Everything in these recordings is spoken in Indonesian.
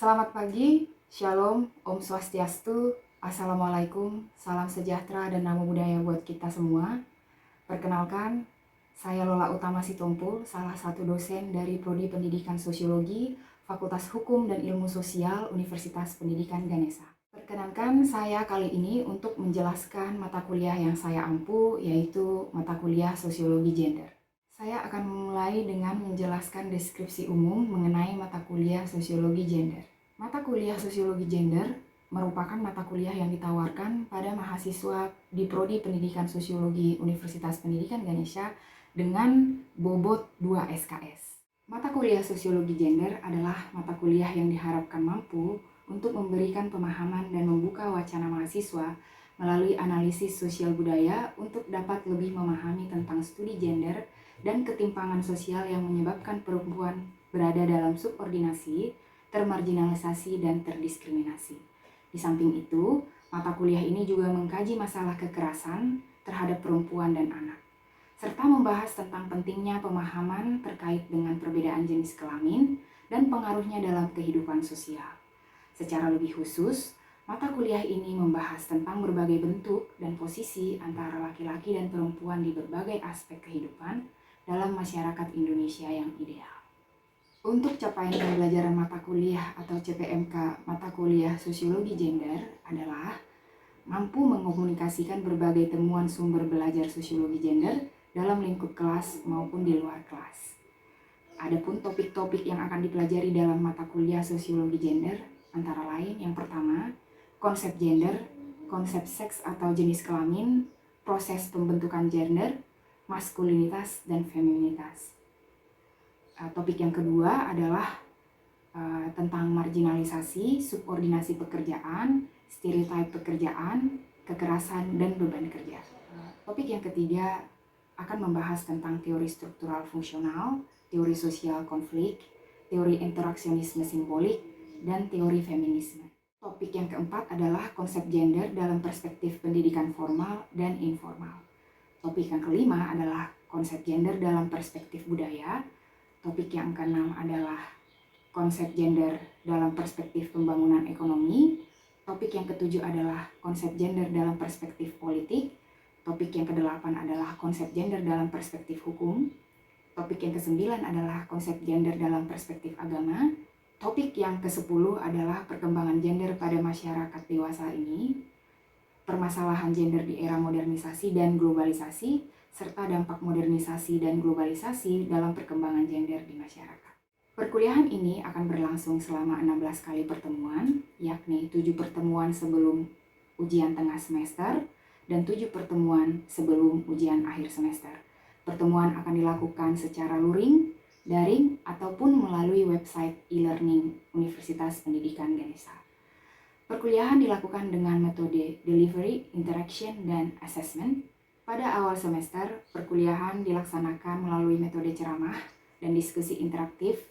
Selamat pagi, Shalom, Om Swastiastu, Assalamualaikum, salam sejahtera dan namo buddhaya buat kita semua. Perkenalkan, saya Lola Utama Sitompul, salah satu dosen dari Prodi Pendidikan Sosiologi, Fakultas Hukum dan Ilmu Sosial, Universitas Pendidikan Ganesha. Perkenankan saya kali ini untuk menjelaskan mata kuliah yang saya ampu, yaitu mata kuliah Sosiologi Gender. Saya akan memulai dengan menjelaskan deskripsi umum mengenai mata kuliah Sosiologi Gender. Mata kuliah Sosiologi Gender merupakan mata kuliah yang ditawarkan pada mahasiswa di Prodi Pendidikan Sosiologi Universitas Pendidikan Ganesha dengan bobot 2 SKS. Mata kuliah Sosiologi Gender adalah mata kuliah yang diharapkan mampu untuk memberikan pemahaman dan membuka wacana mahasiswa melalui analisis sosial budaya untuk dapat lebih memahami tentang studi gender dan ketimpangan sosial yang menyebabkan perempuan berada dalam subordinasi, termarginalisasi, dan terdiskriminasi. Di samping itu, mata kuliah ini juga mengkaji masalah kekerasan terhadap perempuan dan anak, serta membahas tentang pentingnya pemahaman terkait dengan perbedaan jenis kelamin dan pengaruhnya dalam kehidupan sosial. Secara lebih khusus, mata kuliah ini membahas tentang berbagai bentuk dan posisi antara laki-laki dan perempuan di berbagai aspek kehidupan dalam masyarakat Indonesia yang ideal. Untuk capaian pembelajaran mata kuliah atau CPMK mata kuliah Sosiologi Gender adalah mampu mengkomunikasikan berbagai temuan sumber belajar sosiologi gender dalam lingkup kelas maupun di luar kelas. Adapun topik-topik yang akan dipelajari dalam mata kuliah Sosiologi Gender antara lain yang pertama, konsep gender, konsep seks atau jenis kelamin, proses pembentukan gender, maskulinitas dan feminitas. Topik yang kedua adalah tentang marginalisasi, subordinasi pekerjaan, stereotip pekerjaan, kekerasan, dan beban kerja. Topik yang ketiga akan membahas tentang teori struktural fungsional, teori sosial konflik, teori interaksionisme simbolik, dan teori feminisme. Topik yang keempat adalah konsep gender dalam perspektif pendidikan formal dan informal. Topik yang kelima adalah konsep gender dalam perspektif budaya. Topik yang keenam adalah konsep gender dalam perspektif pembangunan ekonomi. Topik yang ketujuh adalah konsep gender dalam perspektif politik. Topik yang kedelapan adalah konsep gender dalam perspektif hukum. Topik yang kesembilan adalah konsep gender dalam perspektif agama. Topik yang ke-10 adalah perkembangan gender pada masyarakat dewasa ini, permasalahan gender di era modernisasi dan globalisasi, serta dampak modernisasi dan globalisasi dalam perkembangan gender di masyarakat. Perkuliahan ini akan berlangsung selama 16 kali pertemuan, yakni 7 pertemuan sebelum ujian tengah semester dan 7 pertemuan sebelum ujian akhir semester. Pertemuan akan dilakukan secara luring, daring, ataupun melalui website e-learning Universitas Pendidikan Ganesha. Perkuliahan dilakukan dengan metode delivery, interaction, dan assessment. Pada awal semester, perkuliahan dilaksanakan melalui metode ceramah dan diskusi interaktif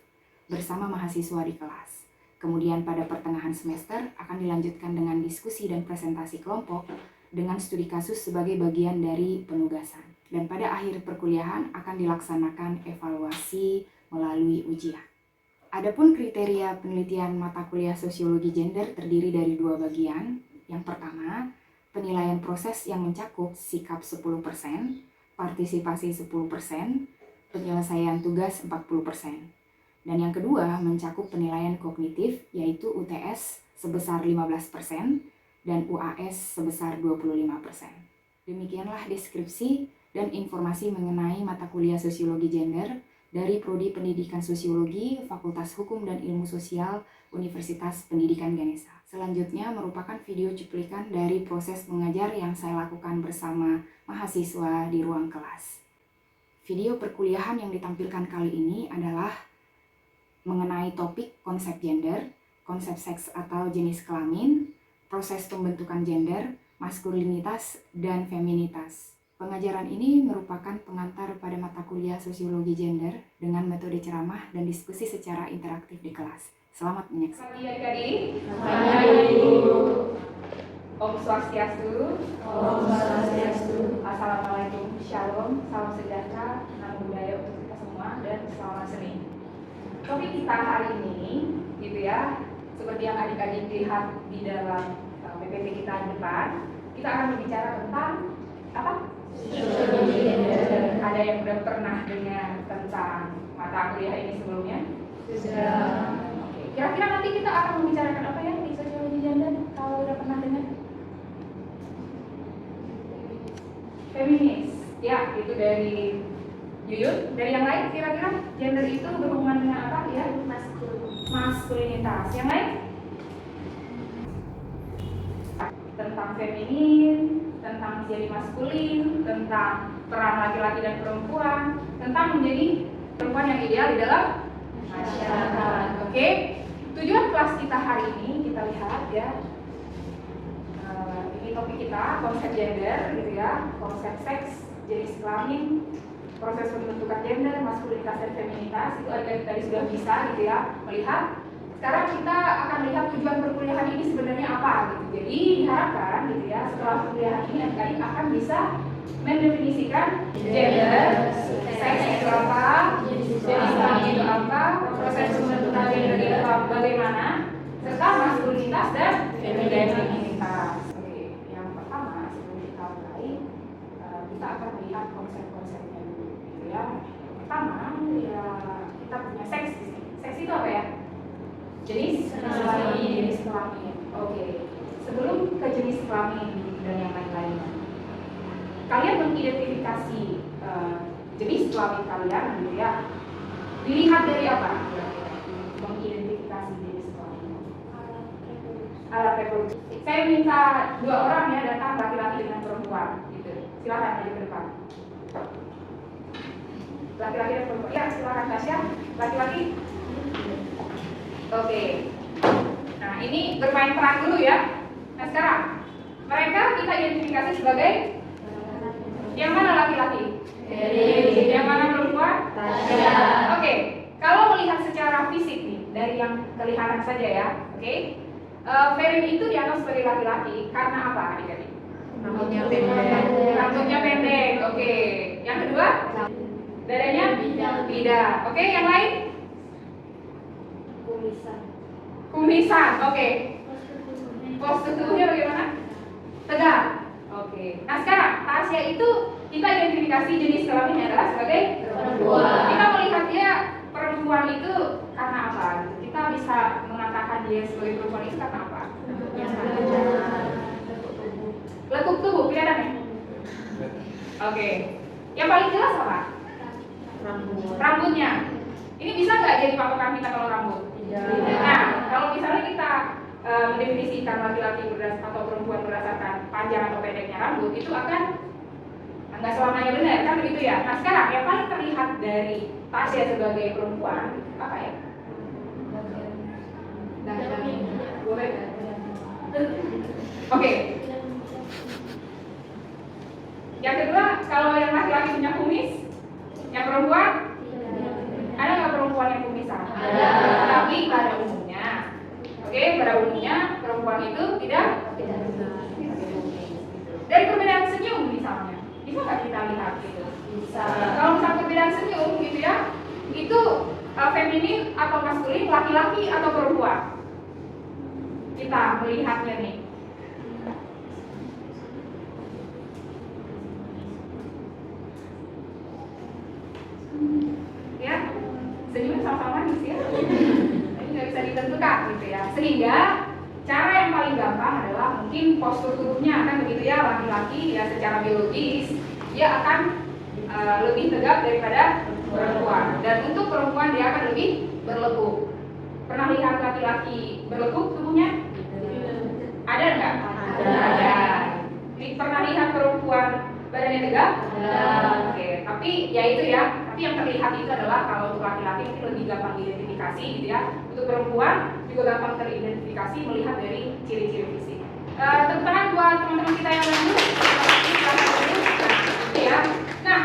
bersama mahasiswa di kelas. Kemudian pada pertengahan semester akan dilanjutkan dengan diskusi dan presentasi kelompok dengan studi kasus sebagai bagian dari penugasan. Dan pada akhir perkuliahan akan dilaksanakan evaluasi melalui ujian. Adapun kriteria penelitian mata kuliah Sosiologi Gender terdiri dari 2 bagian. Yang pertama, penilaian proses yang mencakup sikap 10%, partisipasi 10%, penyelesaian tugas 40%. Dan yang kedua, mencakup penilaian kognitif yaitu UTS sebesar 15% dan UAS sebesar 25%. Demikianlah deskripsi dan informasi mengenai mata kuliah Sosiologi Gender dari Prodi Pendidikan Sosiologi, Fakultas Hukum dan Ilmu Sosial, Universitas Pendidikan Ganesha. Selanjutnya merupakan video cuplikan dari proses mengajar yang saya lakukan bersama mahasiswa di ruang kelas. Video perkuliahan yang ditampilkan kali ini adalah mengenai topik konsep gender, konsep seks atau jenis kelamin, proses pembentukan gender, maskulinitas, dan feminitas. Pengajaran ini merupakan pengantar pada mata kuliah Sosiologi Gender dengan metode ceramah dan diskusi secara interaktif di kelas. Selamat menyaksikan. Pagi adik-adik. Pagi. Om Swastiastu. Om Swastiastu. Assalamualaikum. Shalom. Salam sejahtera, namo buddhaya untuk kita semua dan selamat Senin. Topik kita hari ini, gitu ya, seperti yang adik-adik lihat di dalam PPT kita di depan, kita akan berbicara tentang apa? Ada yang sudah pernah dengar tentang mata kuliah ini sebelumnya? Sudah. Oke. Kira-kira nanti kita akan membicarakan apa ya di sosiologi gender kalau udah pernah dengar? Feminis. Ya, itu dari Yuyun. Dari yang lain kira-kira gender itu berhubungan dengan apa ya? Maskulinitas. Yang lain? Tentang feminin, tentang menjadi maskulin, tentang peran laki-laki dan perempuan, tentang menjadi perempuan yang ideal di dalam masyarakat. Oke, tujuan kelas kita hari ini kita lihat ya. Ini topik kita konsep gender, gitu ya, konsep seks, jenis kelamin, proses pembentukan gender, maskulinitas dan feminitas itu ada tadi sudah bisa, gitu ya, melihat. Sekarang kita akan lihat tujuan perkuliahan ini sebenarnya apa, gitu. Jadi diharapkan, gitu ya, setelah perkuliahan ini adik-adik akan bisa mendefinisikan gender, seks itu apa, jenis kelamin itu apa, proses pembentukan gender itu bagaimana, serta maskulinitas dan feminitas. Oke, yang pertama sebelum kita mulai, kita akan melihat konsep-konsepnya dulu, gitu ya. Pertama, ya kita punya seks di sini. Seks itu apa ya? Jenis kelamin. Oke. Sebelum ke jenis kelamin dan yang lain-lainnya, kalian mengidentifikasi jenis kelamin kalian, gitu ya. Dilihat dari apa? Mengidentifikasi jenis kelamin. Alat reproduksi. Saya minta 2 orang ya datang, laki-laki dengan perempuan, gitu. Silakan maju ke depan. Laki-laki dan perempuan. Ya, silakan Tasya. Laki-laki. Oke. Nah, ini bermain peran dulu ya. Nah, sekarang mereka kita identifikasi sebagai yang mana laki-laki? Yang mana perempuan? Oke. Kalau melihat secara fisik nih, dari yang kelihatan saja ya, oke. Ferry itu dianggap sebagai laki-laki karena apa, adik-adik? Rambutnya pendek. Oke. Yang kedua? Dadanya bidang. Oke, yang lain? Kumisan. Oke. Postur tubuhnya bagaimana? Tegak. Oke. Nah, sekarang Tasya itu kita identifikasi jenis kelaminnya adalah sebagai perempuan. Kita melihat dia perempuan itu karena apa? Kita bisa mengatakan dia sebagai perempuan itu karena apa? Lekuk tubuh, kelihatan ya? Oke. Yang paling jelas apa? Rambutnya. Ini bisa nggak jadi patokan kita kalau rambut? Nah, kalau misalnya kita mendefinisikan laki-laki atau perempuan berdasarkan panjang atau pendeknya rambut, itu akan nggak selamanya benar, kan begitu ya? Nah, sekarang yang paling terlihat dari Tasya sebagai perempuan apa ya? Boleh. Oke. Yang kedua, kalau yang laki-laki punya kumis, yang perempuan ada nggak perempuan yang kumisan? Ada. Tapi pada umumnya, oke, pada umumnya perempuan itu tidak kumis. Dari perbedaan senyum misalnya, bisa nggak kita lihat gitu? Bisa. Kalau misalnya perbedaan senyum gitu ya, itu feminin atau maskulin, laki-laki atau perempuan? Kita melihatnya nih. Ya, senyumnya sama-sama manis ya. Ini nggak bisa ditentukan gitu ya. Sehingga cara yang paling gampang adalah mungkin postur tubuhnya kan begitu ya, laki-laki ya secara biologis dia akan lebih tegap daripada perempuan. Dan untuk perempuan dia akan lebih berlekuk. Pernah lihat laki-laki berlekuk tubuhnya? Ada nggak? Ada. Pernah lihat perempuan badannya tegap? Ada. Oke, tapi ya itu ya. Tapi yang terlihat itu adalah kalau untuk laki-laki mungkin lebih gampang diidentifikasi gitu ya. Untuk perempuan juga gampang teridentifikasi melihat dari ciri-ciri fisik. Tepuk tangan buat teman-teman kita yang lain dulu. Ya. Nah,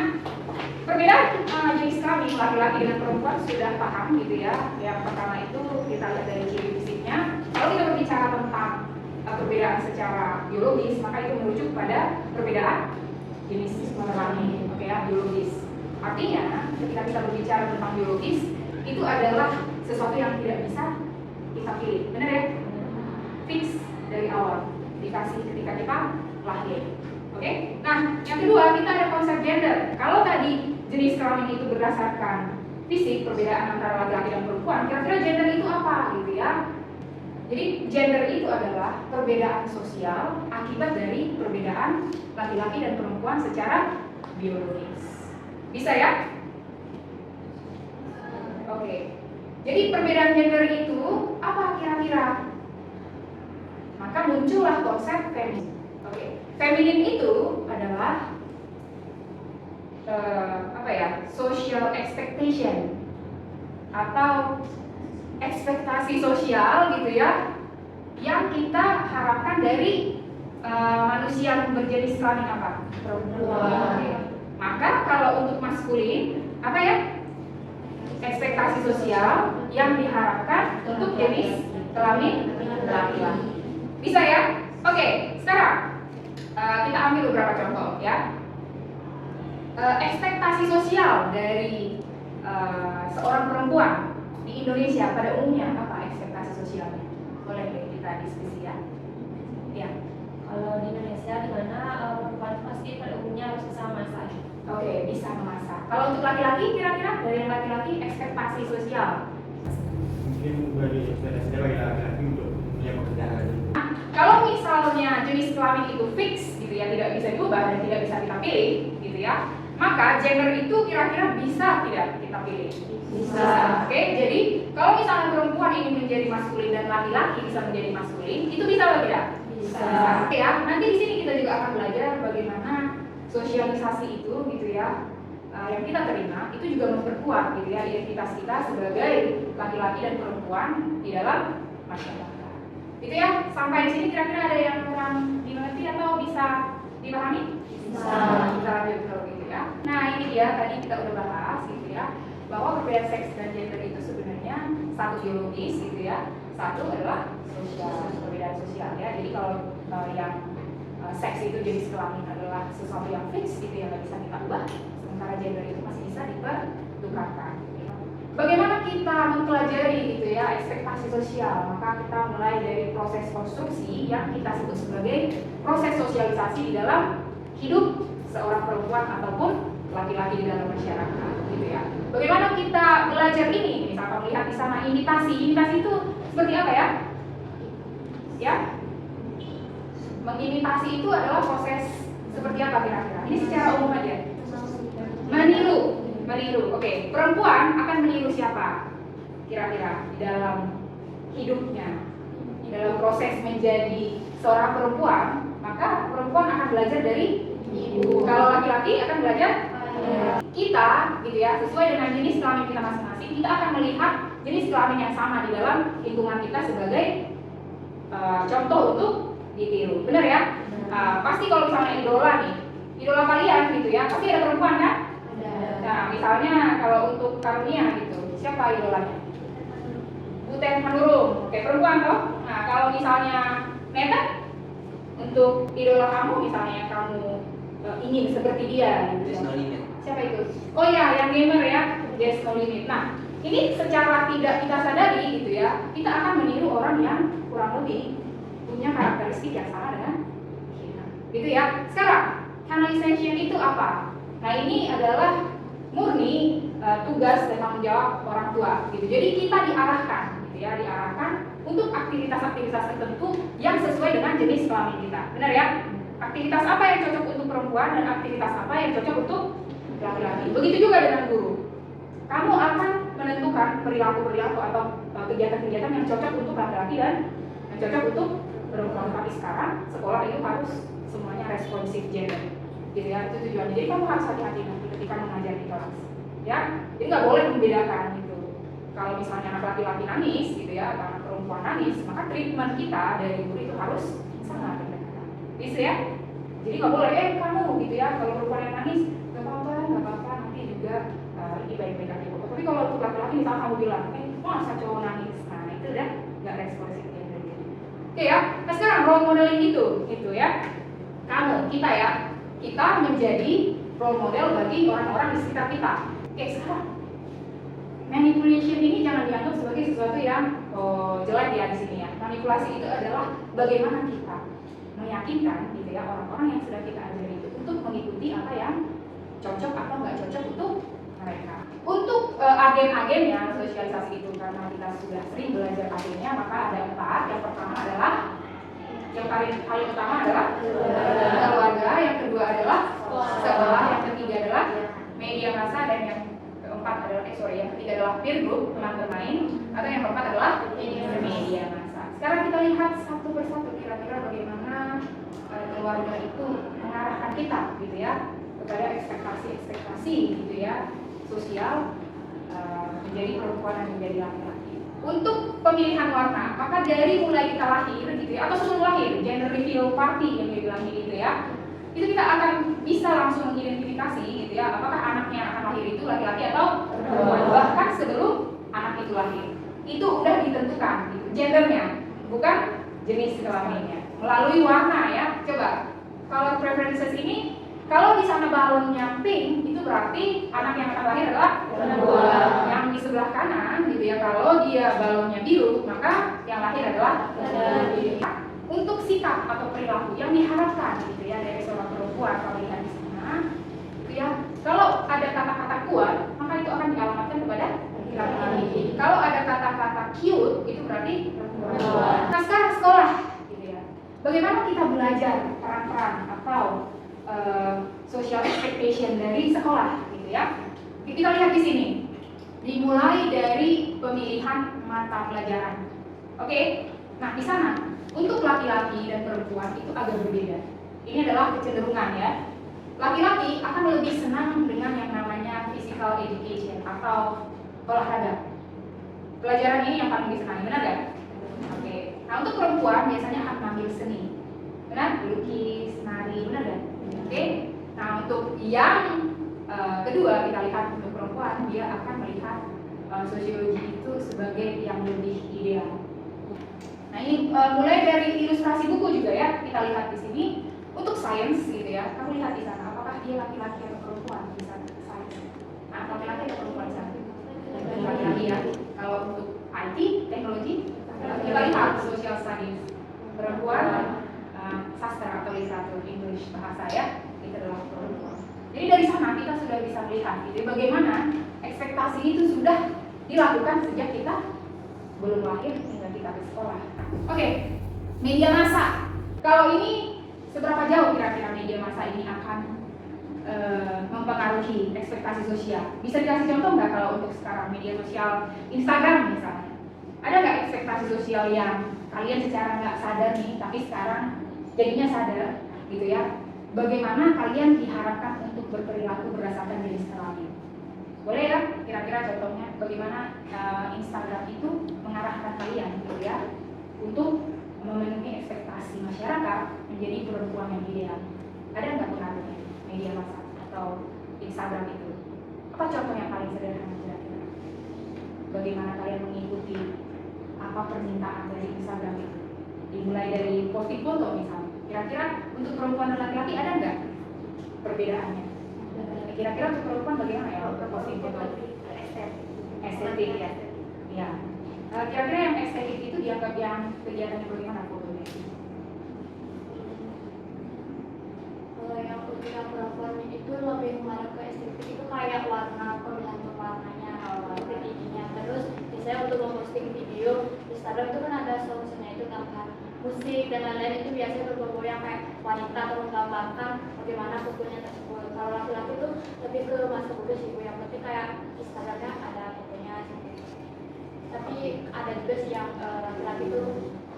perbedaan jenis kelamin laki-laki dengan perempuan sudah paham gitu ya. Yang pertama itu kita lihat dari ciri fisiknya. Kalau kita berbicara tentang perbedaan secara biologis, maka itu merujuk pada perbedaan jenis kelamin, oke ya, biologis. Artinya, ketika kita berbicara tentang biologis, itu adalah sesuatu yang tidak bisa kita pilih, bener ya? Fix dari awal, dikasih ketika kita lahir. Oke? Nah, yang kedua kita ada konsep gender. Kalau tadi jenis kelamin itu berdasarkan fisik, perbedaan antara laki-laki dan perempuan, kira-kira gender itu apa gitu ya? Jadi gender itu adalah perbedaan sosial akibat dari perbedaan laki-laki dan perempuan secara biologis. Bisa ya? Oke. Jadi perbedaan gender itu apa kira-kira? Maka muncullah konsep feminin. Oke. Feminin itu adalah social expectation atau ekspektasi sosial gitu ya, yang kita harapkan dari manusia yang berjenis kelamin apa? Perempuan. Oke. Maka kalau untuk maskulin apa ya? Ekspektasi sosial yang diharapkan untuk jenis kelamin laki-laki. Bisa ya? Oke, sekarang kita ambil beberapa contoh ya. Ekspektasi sosial dari seorang perempuan di Indonesia pada umumnya apa ekspektasi sosialnya? Boleh kita diskusi ya? Ya. Kalau di Indonesia di mana perempuan pasti pada umumnya harus bisa memasak. Oke, bisa memasak. Kalau untuk laki-laki kira-kira dari laki-laki ekspektasi sosial? Mungkin bagi ekspektasi bagi laki-laki untuk punya pekerjaan. Kalau misalnya jenis kelamin itu fix gitu ya, tidak bisa diubah dan tidak bisa kita pilih gitu ya, maka gender itu kira-kira bisa tidak kita pilih? Bisa. Oke, jadi kalau misalnya perempuan ingin menjadi maskulin dan laki-laki bisa menjadi maskulin, itu bisa atau tidak? Bisa. Oke ya, nanti di sini kita juga akan belajar bagaimana sosialisasi itu gitu ya, yang kita terima itu juga memperkuat gitu ya identitas kita sebagai laki-laki dan perempuan di dalam masyarakat. Gitu ya, sampai di sini kira-kira ada yang kurang dimengerti atau bisa dipahami? Bisa. Kita lanjut kalau gitu ya. Nah ini dia tadi kita udah bahas gitu ya, bahwa perbedaan seks dan gender itu sebenarnya satu biologis gitu ya, satu adalah sosial, perbedaan sosial ya. Jadi kalau yang seks itu jenis kelamin adalah sesuatu yang fix gitu yang nggak bisa kita ubah, sementara gender itu masih bisa dipertukarkan. Bagaimana kita mempelajari gitu ya ekspektasi sosial? Maka kita mulai dari proses konstruksi yang kita sebut sebagai proses sosialisasi di dalam hidup seorang perempuan ataupun laki-laki di dalam masyarakat gitu ya. Bagaimana kita belajar ini? Misalkan melihat di sana imitasi. Imitasi itu seperti apa ya? Ya? Mengimitasi itu adalah proses seperti apa kira-kira? Ini secara umum aja. Meniru. Oke, perempuan akan meniru siapa? Kira-kira di dalam hidupnya, di dalam proses menjadi seorang perempuan, maka perempuan akan belajar dari ibu. Kalau laki-laki akan belajar kita, gitu ya, sesuai dengan jenis kelamin kita masing-masing. Kita akan melihat jenis kelamin yang sama di dalam lingkungan kita sebagai contoh untuk ditiru. Benar ya? Pasti kalau misalnya idola kalian gitu ya, pasti ada perempuan kan? Nah, misalnya kalau untuk karunia gitu, siapa idolanya? Butet Manurung, oke perempuan toh. Nah, kalau misalnya Neta, untuk idola kamu misalnya yang kamu ingin seperti dia gitu. No limit. Siapa itu? Oh ya, yang gamer ya, There's No Limit. Nah, ini secara tidak kita sadari gitu ya, kita akan meniru orang yang kurang lebih punya karakteristik yang sama dengan kita. Gitu ya. Sekarang, canalization itu apa? Nah, ini adalah murni tugas dan tanggung jawab orang tua gitu. Jadi kita diarahkan gitu ya, diarahkan untuk aktivitas-aktivitas tertentu yang sesuai dengan jenis kelamin kita. Benar ya? Aktivitas apa yang cocok untuk perempuan dan aktivitas apa yang cocok untuk laki-laki. Begitu juga dengan guru. Kamu akan menentukan perilaku-perilaku atau kegiatan-kegiatan yang cocok untuk laki-laki dan yang cocok untuk perempuan. Tapi sekarang sekolah itu harus semuanya responsif gender. Gitu ya, itu tujuannya. Jadi kamu harus hati-hati nanti ketika mengajar di kelas, ya. Jadi nggak boleh membedakan gitu. Kalau misalnya anak laki-laki nangis, gitu ya, atau anak perempuan nangis, maka treatment kita dari guru itu harus sangat berbeda. Bisa ya? Jadi nggak boleh, kamu gitu ya, kalau perempuan yang nangis, nggak apa-apa, nanti juga ini baik-baik aja. Tapi kalau untuk laki-laki, misalnya kamu bilang, masa cowok nangis, nah itu udah nggak responsif gender. Oke ya. Nah sekarang role modeling itu ya, kita ya. Kita menjadi role model bagi orang-orang di sekitar kita. Oke, sekarang manipulation ini jangan jangan dianggap sebagai sesuatu yang jelek ya di sini ya. Manipulasi itu adalah bagaimana kita meyakinkan gitu ya orang-orang yang sudah kita ajari itu untuk mengikuti apa yang cocok atau nggak cocok untuk mereka. Untuk agen-agennya sosialisasi itu, karena kita sudah sering belajar agennya, maka ada 4. Yang pertama adalah yang paling utama adalah keluarga, yang kedua adalah sekolah, yang ketiga adalah media massa, dan yang keempat adalah yang ketiga adalah peer group, teman bermain, atau yang keempat adalah media massa. Sekarang kita lihat satu persatu kira-kira bagaimana keluarga itu mengarahkan kita gitu ya kepada ekspektasi gitu ya sosial menjadi perempuan dan menjadi laki-laki. Untuk pemilihan warna, maka dari mulai kita lahir gitu ya, atau sebelum lahir, gender reveal party yang dibilang gitu ya, itu kita akan bisa langsung mengidentifikasi gitu ya, apakah anaknya akan lahir itu laki-laki atau perempuan. Bahkan sebelum anak itu lahir, itu udah ditentukan gitu, gendernya, bukan jenis kelaminnya, melalui warna ya. Coba, kalau preferences ini, kalau di sana balonnya pink, itu berarti anak yang akan lahir adalah perempuan. Yang di sebelah kanan gitu ya, kalau dia balonnya biru, maka yang lahir adalah laki-laki. Untuk sikap atau perilaku yang diharapkan gitu ya dari seorang perempuan, kalau lihat di sana, gitu ya, kalau ada kata-kata kuat, maka itu akan dialamatkan kepada laki-laki. Kalau ada kata-kata cute, itu berarti perempuan. Nah sekarang sekolah, gitu ya, bagaimana kita belajar peran-peran atau social expectation dari sekolah gitu ya. Kita lihat di sini. Dimulai dari pemilihan mata pelajaran. Oke. Nah, di sana untuk laki-laki dan perempuan itu agak berbeda. Ini adalah kecenderungan ya. Laki-laki akan lebih senang dengan yang namanya physical education atau olahraga. Pelajaran ini yang paling disenangi, benar gak? Oke. Nah, untuk perempuan biasanya akan mengambil seni. Benar? Lukis, nari, benar gak? Oke, nah untuk yang kedua kita lihat untuk perempuan, dia akan melihat sosiologi itu sebagai yang lebih ideal. Nah ini mulai dari ilustrasi buku juga ya, kita lihat di sini. Untuk sains gitu ya, kamu lihat di sana apakah dia laki-laki atau perempuan di sana sains. Nah laki-laki atau perempuan di sana? Laki-laki ya. Kalau untuk IT, teknologi, kita lihat social studies. Perempuan sastra atau literatur English bahasa ya, itu adalah perempuan. Jadi dari sana kita sudah bisa melihat gitu, bagaimana ekspektasi itu sudah dilakukan sejak kita belum lahir hingga kita ke sekolah. Oke, media massa. Kalau ini seberapa jauh kira-kira media massa ini akan mempengaruhi ekspektasi sosial? Bisa dikasih contoh nggak kalau untuk sekarang media sosial Instagram misalnya? Ada nggak ekspektasi sosial yang kalian secara nggak sadar nih, tapi sekarang jadinya sadar gitu ya, bagaimana kalian diharapkan untuk berperilaku berdasarkan jenis kelamin? Boleh ya kira-kira contohnya bagaimana Instagram itu mengarahkan kalian gitu ya untuk memenuhi ekspektasi masyarakat menjadi perempuan yang ideal? Ada nggak pengaruhnya media massa atau Instagram itu? Apa contoh yang paling sederhana kira-kira? Bagaimana kalian mengikuti apa permintaan dari Instagram itu? Dimulai dari posting foto misalnya. Kira-kira untuk perempuan dan laki-laki ada nggak perbedaannya? Kira-kira untuk perempuan bagaimana ya untuk posting foto? Estetik ya. Ya. Kira-kira yang estetik itu dianggap yang kegiatannya bagaimana fotonya? Kalau yang untuk yang perempuan itu lebih mengarah ke estetik, itu kayak warna, pemilihan warnanya, ininya. Terus misalnya untuk memposting video Instagram itu kan ada solusinya, itu gambar musik dan lain-lain, itu biasanya berbau yang kayak wanita atau menggambarkan bagaimana fotonya tersebut. Kalau laki-laki itu lebih ke masa muda sih, yang penting kayak Instagramnya ada fotonya gitu. Tapi ada juga sih yang laki-laki itu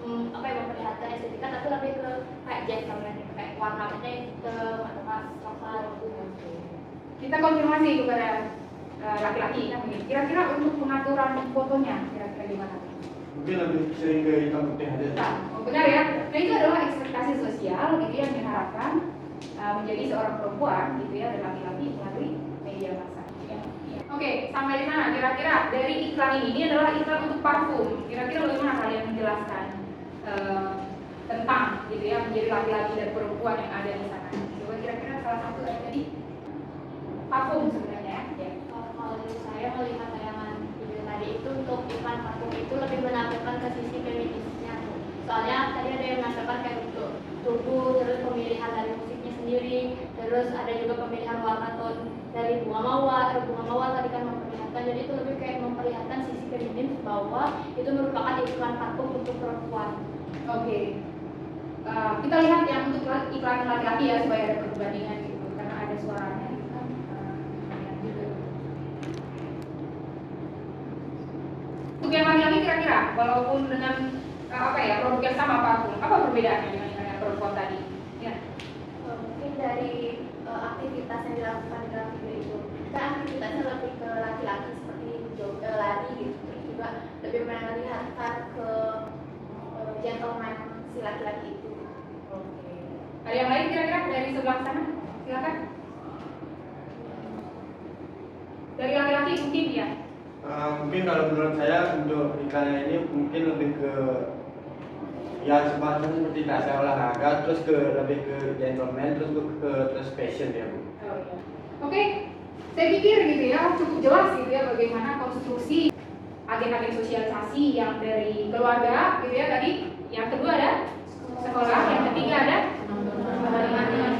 memperlihatkan estetika, tapi lebih ke kayak gentleman, kayak warnanya hitam atau coklat gitu. Kita konfirmasi kepada laki-laki kan begini. Kira-kira untuk pengaturan fotonya kira-kira gimana? Mungkin lebih sering ke hitam putih aja. Nah, benar ya. Nah itu adalah ekspektasi sosial gitu yang diharapkan menjadi seorang perempuan gitu ya, dan laki-laki melalui media massa. Ya. Oke, sampai di sana. Kira-kira dari iklan ini adalah iklan untuk parfum. Kira-kira bagaimana kalian menjelaskan tentang gitu ya menjadi laki-laki dan perempuan yang ada di sana? Coba kira-kira salah satu ada tadi parfum sebenarnya ya. Kalau dari saya melihat tayangan video tadi itu untuk iklan parfum itu lebih menampilkan ke sisi feminisnya. Soalnya tadi ada yang menampilkan kayak untuk tubuh, terus pemilihan dari musiknya sendiri, terus ada juga pemilihan warna tone dari bunga mawar tadi kan memperlihatkan, jadi itu lebih kayak memperlihatkan sisi feminin bahwa itu merupakan iklan parfum untuk perempuan. Oke. Kita lihat yang untuk iklan laki-laki ya supaya ada perbandingan gitu, karena ada suaranya gitu kan. Lihat juga. Untuk yang laki-laki kira-kira, walaupun dengan produk yang sama apa perbedaannya dengan yang perempuan tadi? Ya. Mungkin dari aktivitas yang dilakukan di dalam video itu, kan aktivitasnya lebih ke laki-laki seperti lari gitu, terus juga lebih melihatkan ke gentleman si laki-laki itu. Oke. Ada yang lain kira-kira dari sebelah sana? Silakan. Dari laki-laki mungkin ya. Mungkin kalau menurut saya untuk iklannya ini mungkin lebih ke ya semacam seperti dasar olahraga, terus lebih ke gentleman, terus fashion ya Bu. Oh, iya. Oke, saya pikir gitu ya cukup jelas gitu ya bagaimana konstruksi agen-agen sosialisasi yang dari keluarga gitu ya tadi, yang kedua ada sekolah, yang ketiga ada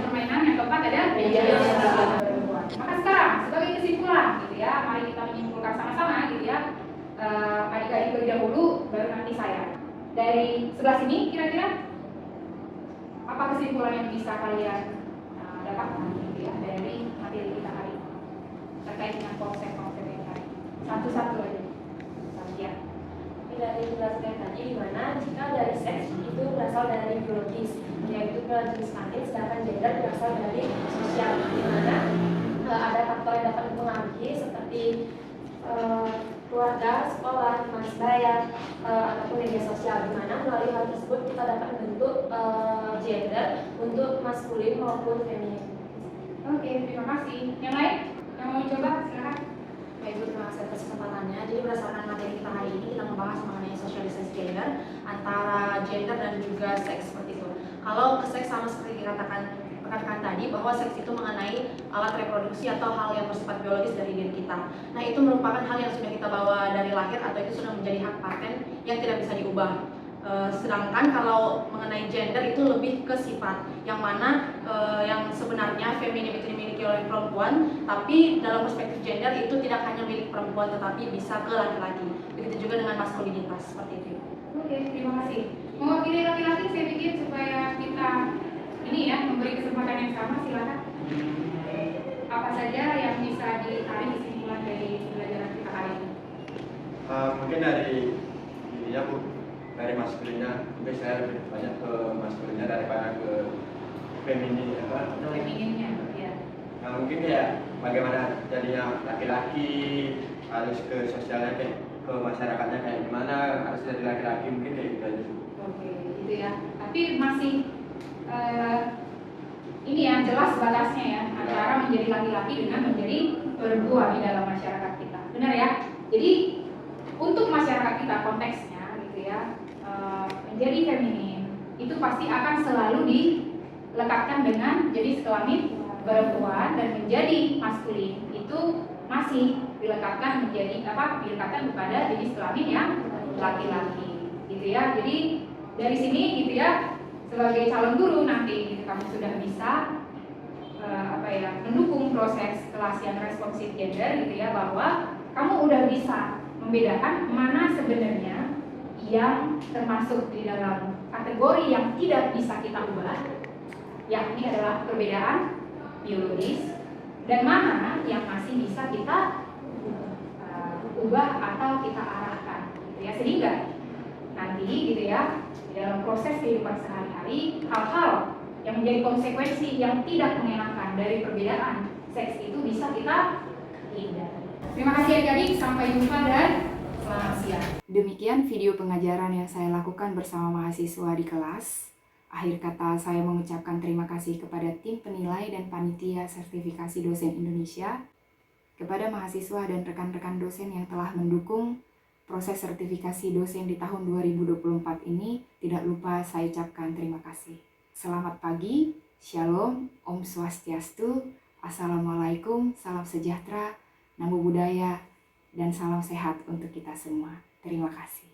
permainan, yang keempat ada media sosial. Maka sekarang sebagai kesimpulan gitu ya, mari kita menyimpulkan sama-sama gitu ya. Adik-adik terlebih dahulu, baru nanti saya. Dari sebelah sini kira-kira apa kesimpulan yang bisa kalian dapatkan gitu ya dari materi kita hari ini terkait dengan konsep-konsep yang tadi? Satu-satu aja. Ya. Dari dijelaskan tadi di mana jika dari seks itu berasal dari biologis, yaitu ke jenis kelamin, sedangkan gender berasal dari sosial, di mana ada faktor yang dapat mempengaruhi seperti keluarga, sekolah, teman sebaya, ataupun media sosial, di mana melalui hal tersebut kita dapat membentuk gender untuk maskulin maupun feminin. Oke, terima kasih. Yang lain yang mau coba silakan. Baik, Bu, terima kasih atas kesempatannya. Jadi berdasarkan materi kita hari ini, kita membahas mengenai sosialisasi gender antara gender dan juga seks seperti itu. Kalau ke seks sama seperti dikatakan rekan-rekan tadi, bahwa seks itu mengenai alat reproduksi atau hal yang bersifat biologis dari diri kita. Nah, itu merupakan hal yang sudah kita bawa dari lahir atau itu sudah menjadi hak paten yang tidak bisa diubah. Sedangkan kalau mengenai gender itu lebih ke sifat yang mana yang sebenarnya feminim itu dimiliki oleh perempuan, tapi dalam perspektif gender itu tidak hanya milik perempuan tetapi bisa ke laki-laki. Begitu juga dengan maskulinitas seperti itu. Oke, terima kasih. Mewakili laki-laki saya pikir supaya kita ini ya memberi kesempatan yang sama, silakan. Apa saja yang bisa ditarik kesimpulan dari pelajaran kita hari ini? Mungkin dari ininya Bu, dari maskulinnya, mungkin saya lebih banyak ke maskulinnya daripada ke feminin apa? Femininnya, ya. Nah mungkin ya bagaimana jadinya laki-laki harus ke sosialnya kayak ke masyarakatnya kayak gimana, harus jadi laki-laki mungkin kayak gitu aja. Oke, gitu ya. Tapi masih ini ya jelas batasnya ya antara menjadi laki-laki dengan menjadi perempuan di dalam masyarakat kita. Benar ya? Jadi untuk masyarakat kita konteksnya gitu ya, menjadi feminin itu pasti akan selalu dilekatkan dengan jenis kelamin perempuan, dan menjadi maskulin itu masih dilekatkan menjadi dilekatkan kepada jenis kelamin yang laki-laki gitu ya. Jadi dari sini gitu ya, sebagai calon guru nanti gitu, kamu sudah bisa mendukung proses kelas yang responsif gender gitu ya, bahwa kamu udah bisa membedakan mana sebenarnya yang termasuk di dalam kategori yang tidak bisa kita ubah, yakni adalah perbedaan biologis, dan mana yang masih bisa kita ubah atau kita arahkan gitu ya, sehingga nanti gitu ya di dalam proses kehidupan sehari-hari hal-hal yang menjadi konsekuensi yang tidak mengenakan dari perbedaan seks itu bisa kita hindari. Terima kasih adik-adik, sampai jumpa dan selamat siang. Demikian video pengajaran yang saya lakukan bersama mahasiswa di kelas. Akhir kata saya mengucapkan terima kasih kepada tim penilai dan panitia sertifikasi dosen Indonesia, kepada mahasiswa dan rekan-rekan dosen yang telah mendukung proses sertifikasi dosen di tahun 2024 ini. Tidak lupa saya ucapkan terima kasih. Selamat pagi, Shalom, Om Swastiastu, Assalamualaikum, salam sejahtera, Namo Buddhaya, dan salam sehat untuk kita semua. Terima kasih.